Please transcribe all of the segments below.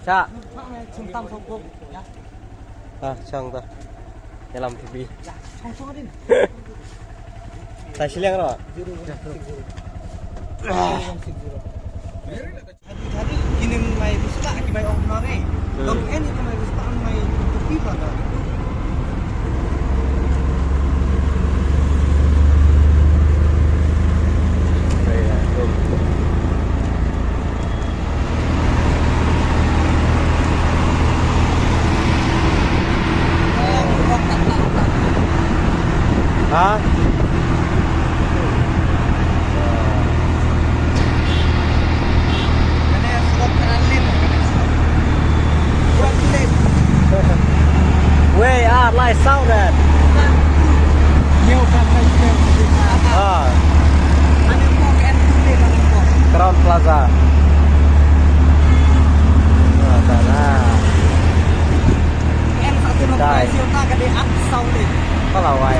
Dạ. Trung tâm phòng cục nhá. Trong thôi. Để làm TV. Dạ, trong số đi. Tài xí liang rồi. Tadi ini mai busta aki mai ok nore. Dong ini mai busta mai kopi pada. Hả? Way out like sound that. Nhiều kan mai Ada mau kan tulis kan. Crown Plaza. Sana. Em satu nak siapa tak ada up sound ni. Kalau wae.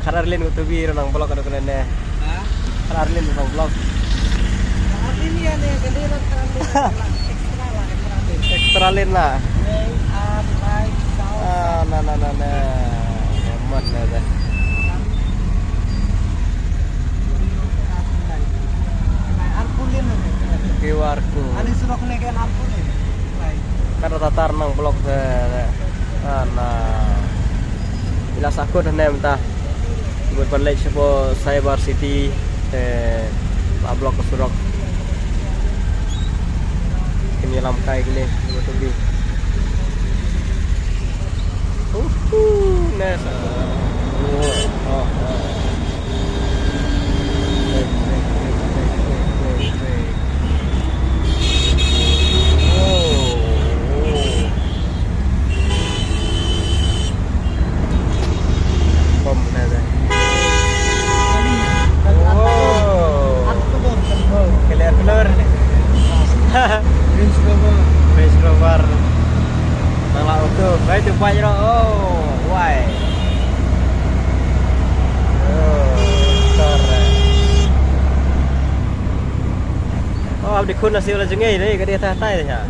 Kararlin ko tubi nang blog ano kuno ne. Ha? Kararlin nang blog. Ini ya ne gede lang extra lah Extra lin lah. Like Na. Eman na dah. QR ku. Ada suruh kena kan ampun ni. Karena tatar nang blog saya. Ilas aku dah nem tah. Buat balik sepo Cyber City blog kesurok. Kini lam kai gini betul bi. Nes. Range Rover Nang lau tu Baik tu baik ro. Oh why Oh abdi kun nasi ulah jengai ni ke dia tai dah.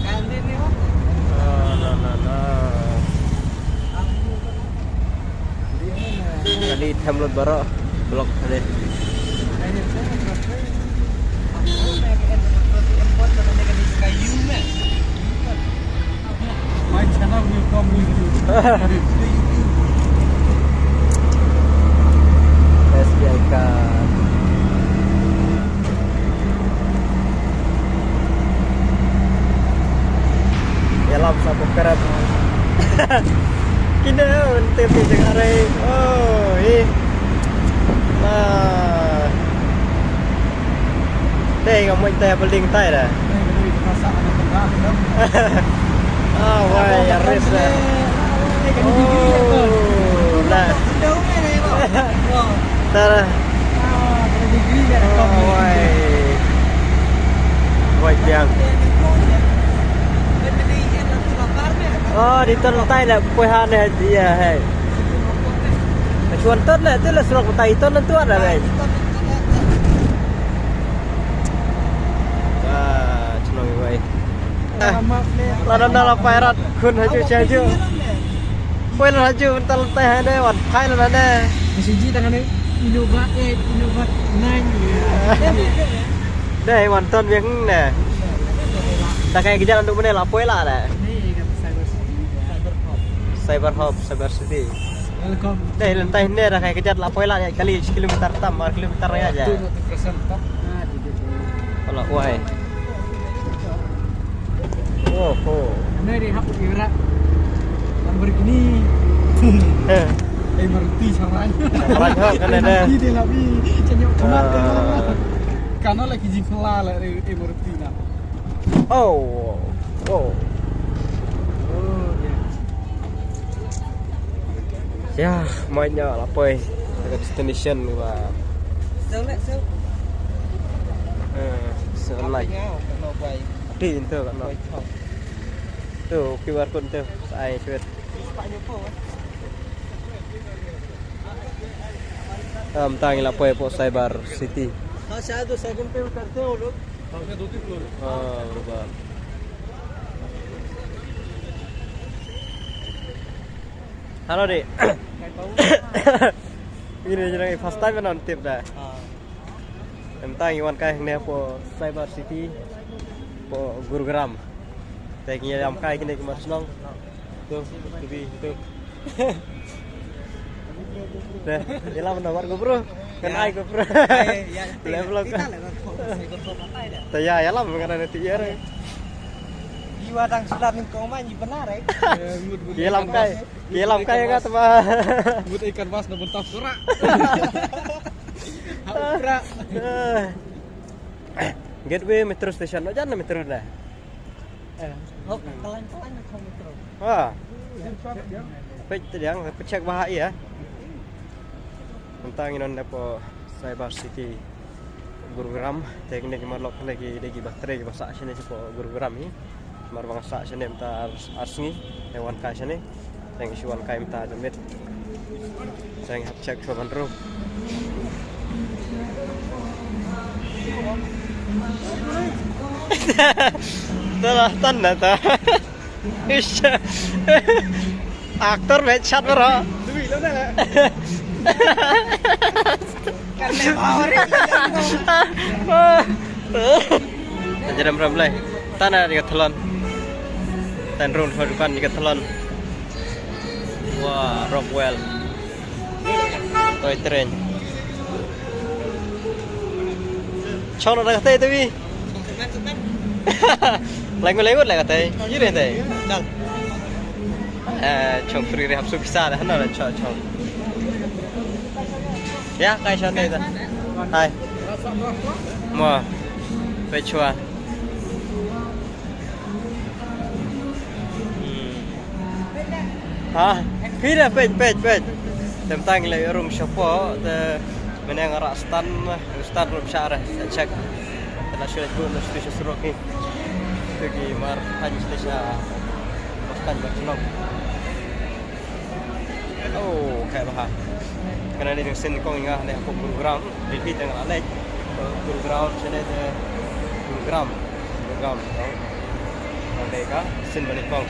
Kan ni wah. No. Tadi temlut baru blok tadi. My channel will come with you. SBIK. Ya lam satu kerap. Kina untuk jangan hari. Oh, đây ngomong teh beling tai dah. Ah, wah, ya res dah. Oh, nah. Tara. Wah, yang. Oh, di tai lah puihan dah dia hai. Chuan tốt là tức là sọc tay tốt lên tuốt là vậy. Senang vậy. Là nó là phải rát khun haju chaju. Quên là haju entar tay hai đây wan phai là nè. Siji tangan ni innovat nine. Đây wan ton viếng nè. Ta kayak kerja untuk mana lapoi lah dah. Ni kan Cyber Hub, Cyber City. Welcome. Đây lần tay ini dah kayak kerja lapoi lah kali kilometer tam, kilometer aja. Kalau wah. Oh. Ini hak kira Lamborghini. Maruti sama Rajah kan ada. Dia lebih cenyok kemat karena lagi jingkela lah Maruti nah. Oh. Ya, mainnya lapoi dekat destination ni bah. Sel. Like. Đi từ bạn nói. Từ QR code từ ai chuyện. Tang ila po Cyber City. हाँ शायद वो सेकंड पे करते हैं वो लोग उसमें 2-3 फ्लोर है। Berubah. Halo Dik. Ini jadi first time non tip dah. Tentang iwan kai ni po Cyber City po Gurugram. Tengnya jam kai kini kemas nong. Tu tu. Dah, jalan nomor GoPro. Kan ai GoPro. Level kan. Taya ya lah mengenai nanti ya. Jiwa đang sudah nih kau main benar ya. Yelam kai ka teman. Buat ikan mas na buntas surak. Haupra. Gateway metro station aja na metro dah. Oh, kalian kau metro. Wah. Yang cek bahaya ya. Tentang inon po Cyber City Gurugram teknik marlok lagi baterai bahasa sini po Gurugram ni. Marbang sa sini mta asngi hewan ka sini. Teng isuan ka mta jamit. Teng hap cek coban ro. Telah tanda ta. Ish. Aktor headshot bro. Duit lah dah. Karena power ini. Jaram ramlai. Tanah di Kathlon. Tan run dukan di Kathlon. Wah, Rockwell. Toy train. Chong nak kata itu bi. Lengut lah kata. Jire kata. Dal. Chong free rehab su bisa dah na chong. Ya, kai shot ni tu. Hai. Mo. Pechua. Ha, pira pej. Tentang le room shopo the menang arak stan room syarah cek. Telah sudah pun mesti suruh ni. Pergi mar haji station. Paskan bercelok. Oh, kayak bah. Kerana ni sen kau ingat ni aku Gurugram, Delhi tengah alek. Gurugram sini tu Gurugram. Mereka sen balik kau.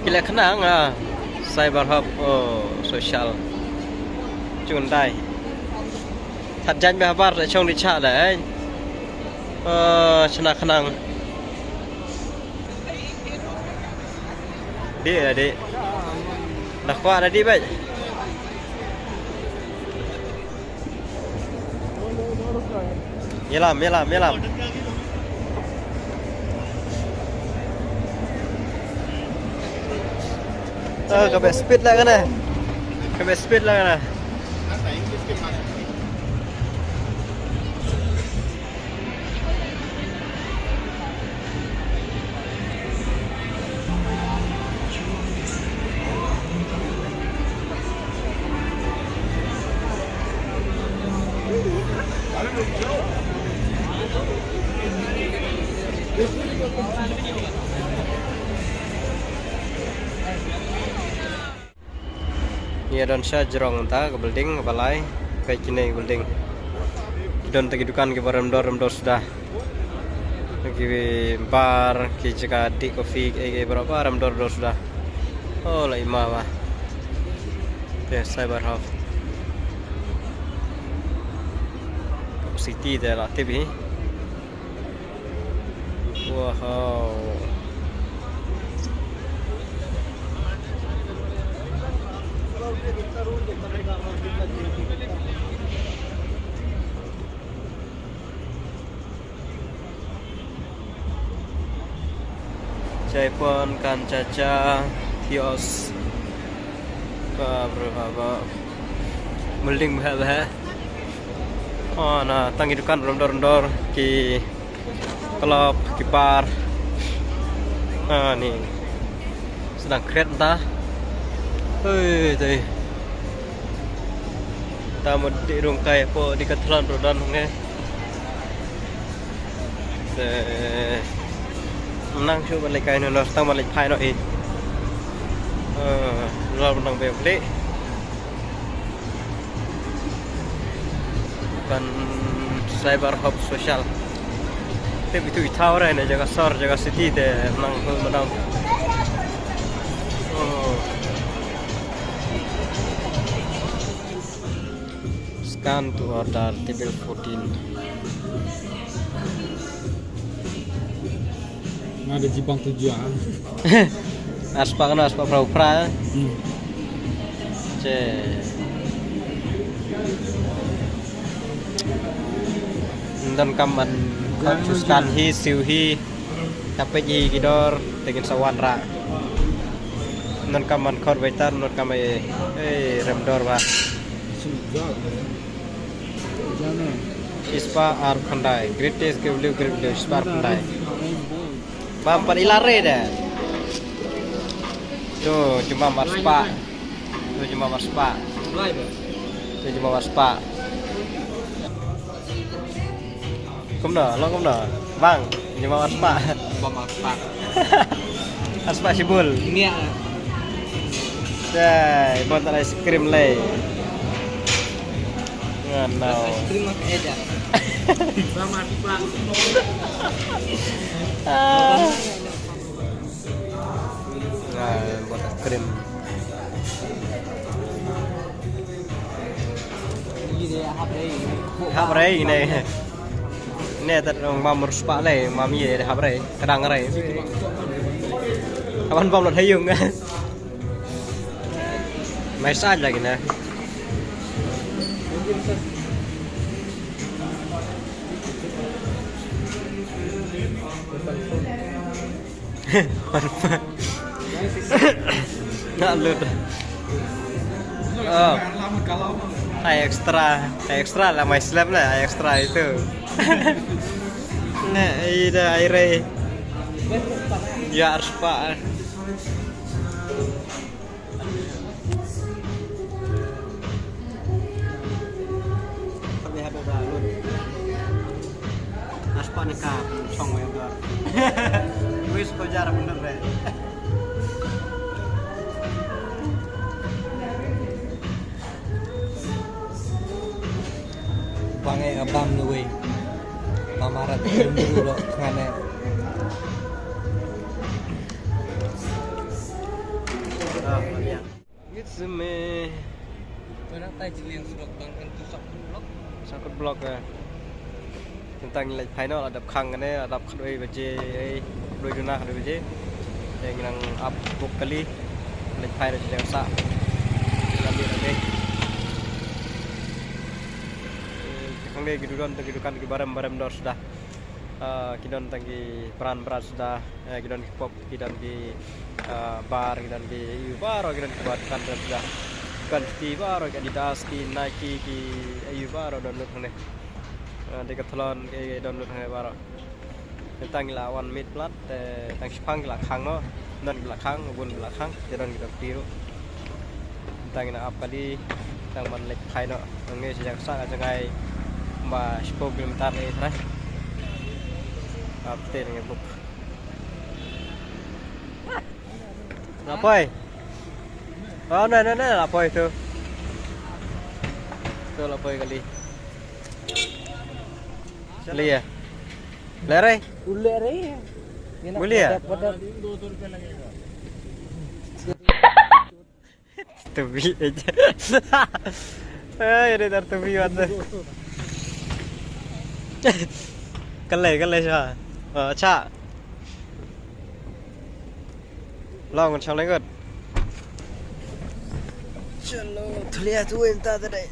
Kila kenang Cyber Hub social chun dai thật danh bà bắt ở trong đi chợ đấy chana kenang đi là đi đặt qua là đi vậy Yelam Kabeh speed lah kan Kabeh speed lah kan Ia don sa jerong ta ke building ke balai ke kini building don tegi dukan ke barang dor sudah ke bar ke jika di kopi ke berapa ram dor sudah oh lah imah bah ya Cyber Hub city dah lah TV wow Jaipon kan caca kios berapa building bah oh nah tangi dukan rondor ki klub ki bar nih sedang keren entah tadi tamu di rungkai po di Kathlon rodan ni menang siu balik kain nó tăng balik phai nó ít lo menang bel beli kan cyber hub sosial tapi itu tahu lah ini jaga sor jaga city deh menang scan to order table 14 ada jibang tujuan. aspa pra ce dan kaman scan hi siu hi tapi hi gidor dengan sawan ra non kaman khor baitar non kamai remdor ba ispa ar khandai greatest gw ispa khandai bampan ilare dah tuh cuma marspa lo kom no bang cuma marspa marspa sibul Ini ya. dai buat es krim lay nganau Terima kasih. Sama Pak. buat es krim Ini dia habrai ini tadi orang mamur spa lay mami ye habrai kadang rai kapan bom lo thấy dùng massage lagi nah nggak lut hai ekstra lah my slap lah ekstra itu nah ini airnya ya harus pak tapi habis berlalu aspa nikah song yang luar wis kau jarang bener deh Pangai abang nuwe. Mamarat dulu ngane. Gitu me. Mana tai cilin sudah tangkan tusuk blok. Sakut blok ya. Tentang nilai final ada khang kan ya, ada kedua baje, dua juna kedua baje. Yang nang up book kali nilai final jadi sak. Lagi. Kang giduran gidukan ki barem dor sudah. Kidon tangki peran sudah. Kidon ki pop, kidon ki bar, kidon ki baro, kidon ki buat kan sudah. Kan ki baro ki Adidas ki Nike ki ayu baro download ne. Decathlon ki download ne baro. Tentang lawan mid plat tang sipang la khang no. Non la khang bun la khang kidon ki biru. Tentang na up kali tang man lek khai no. Nge sejak sa jangai mà 10 km này thôi tên là bục là poi này là poi tuh là poi kali ya lere boleh ya tubi aja ini tar tubi ada cái này sao cha lo còn trong lấy gần chalo thôi em ta đây